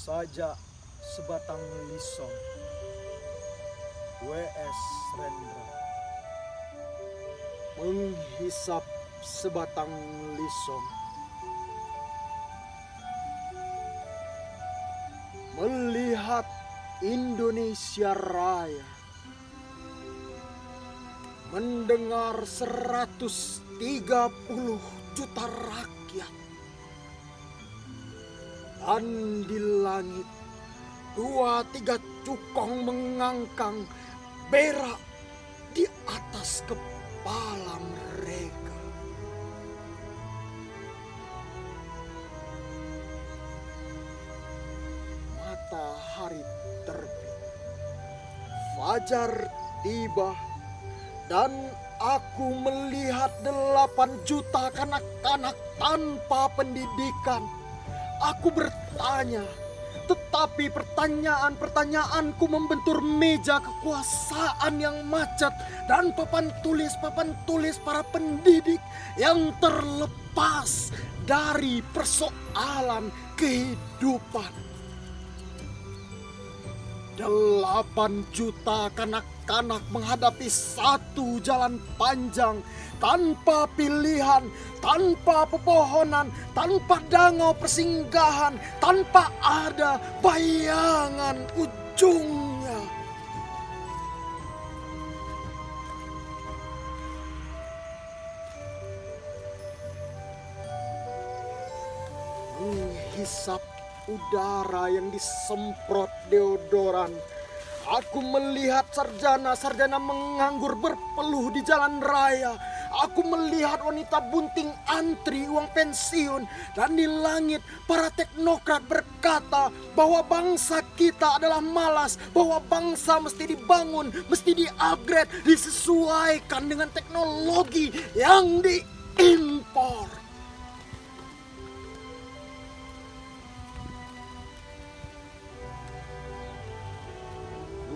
Saja sebatang lisong. W.S. Rendra. Menghisap sebatang lisong, melihat Indonesia Raya, mendengar 130 juta rakyat, dan di langit 2-3 cukong mengangkang berak di atas kepala mereka. Matahari terbit, fajar tiba, dan aku melihat 8 juta kanak-kanak tanpa pendidikan. Aku bertanya, tetapi pertanyaan-pertanyaanku membentur meja kekuasaan yang macet dan papan tulis para pendidik yang terlepas dari persoalan kehidupan. 8 juta kanak-kanak menghadapi satu jalan panjang, tanpa pilihan, tanpa pepohonan, tanpa danau persinggahan, tanpa ada bayangan ujungnya. Menghisap udara yang disemprot deodoran, aku melihat sarjana-sarjana menganggur berpeluh di jalan raya. Aku melihat wanita bunting antri uang pensiun, dan di langit para teknokrat berkata bahwa bangsa kita adalah malas, bahwa bangsa mesti dibangun, mesti di-upgrade, disesuaikan dengan teknologi yang diimpor.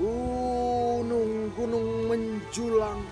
Gunung-gunung menjulang,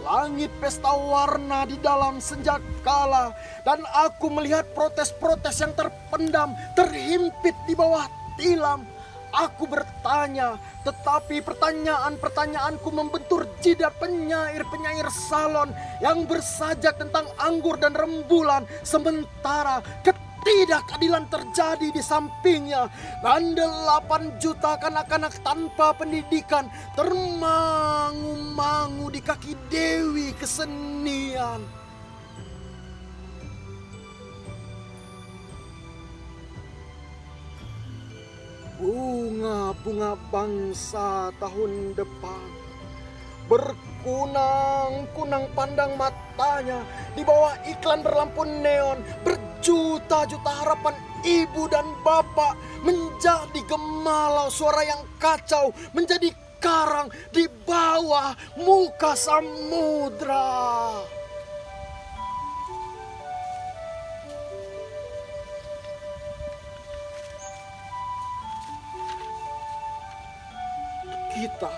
langit pesta warna di dalam senja kala, dan aku melihat protes-protes yang terpendam, terhimpit di bawah tilam. Aku bertanya, tetapi pertanyaan-pertanyaanku membentur jidat penyair-penyair salon yang bersajak tentang anggur dan rembulan, sementara ketidakadilan terjadi di sampingnya, dan 8 juta kanak-kanak tanpa pendidikan termangu-mangu di kaki dewi kesenian. Bunga-bunga bangsa tahun depan berkunang-kunang pandang matanya di bawah iklan berlampu neon. Berjuta-juta harapan ibu dan bapak menjadi gemalau suara yang kacau, menjadi karang di bawah muka samudra. Kita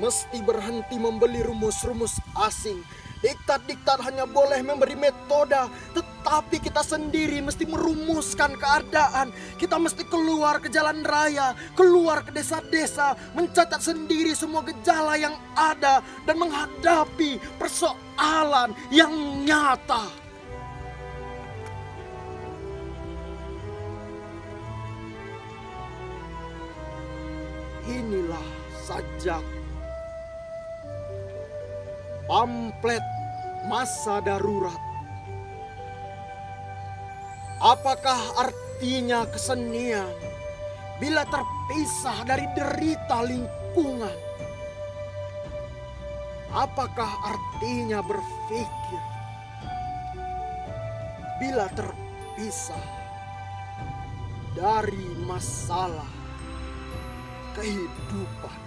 mesti berhenti membeli rumus-rumus asing. Diktat-diktat hanya boleh memberi metode, tetapi kita sendiri mesti merumuskan keadaan. Kita mesti keluar ke jalan raya, keluar ke desa-desa, mencatat sendiri semua gejala yang ada dan menghadapi persoalan yang nyata. Inilah sajak pamflet masa darurat. Apakah artinya kesenian bila terpisah dari derita lingkungan? Apakah artinya berpikir bila terpisah dari masalah kehidupan?